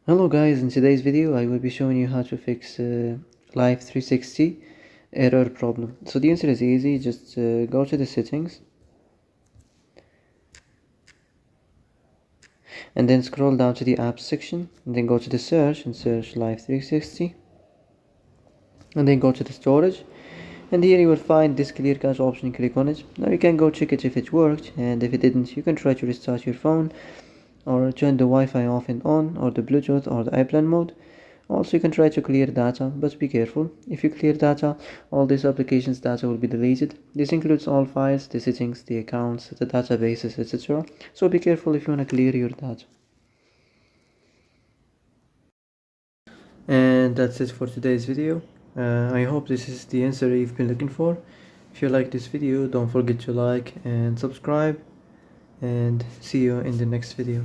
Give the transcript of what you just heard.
Hello guys, in today's video I will be showing you how to fix Life360 error problem. So the answer is easy, just go to the settings and then scroll down to the apps section and then go to the search and search Life360 and then go to the storage, and here you will find this clear cache option. Click on it. Now you can go check it if it worked, and if it didn't you can try to restart your phone or turn the Wi-Fi off and on, or the Bluetooth or the airplane mode. Also, you can try to clear data, but be careful. If you clear data, all these applications data will be deleted. This includes all files, the settings, the accounts, the databases, etc. So be careful if you want to clear your data. And that's it for today's video. I hope this is the answer you've been looking for. If you like this video, don't forget to like and subscribe, and see you in the next video.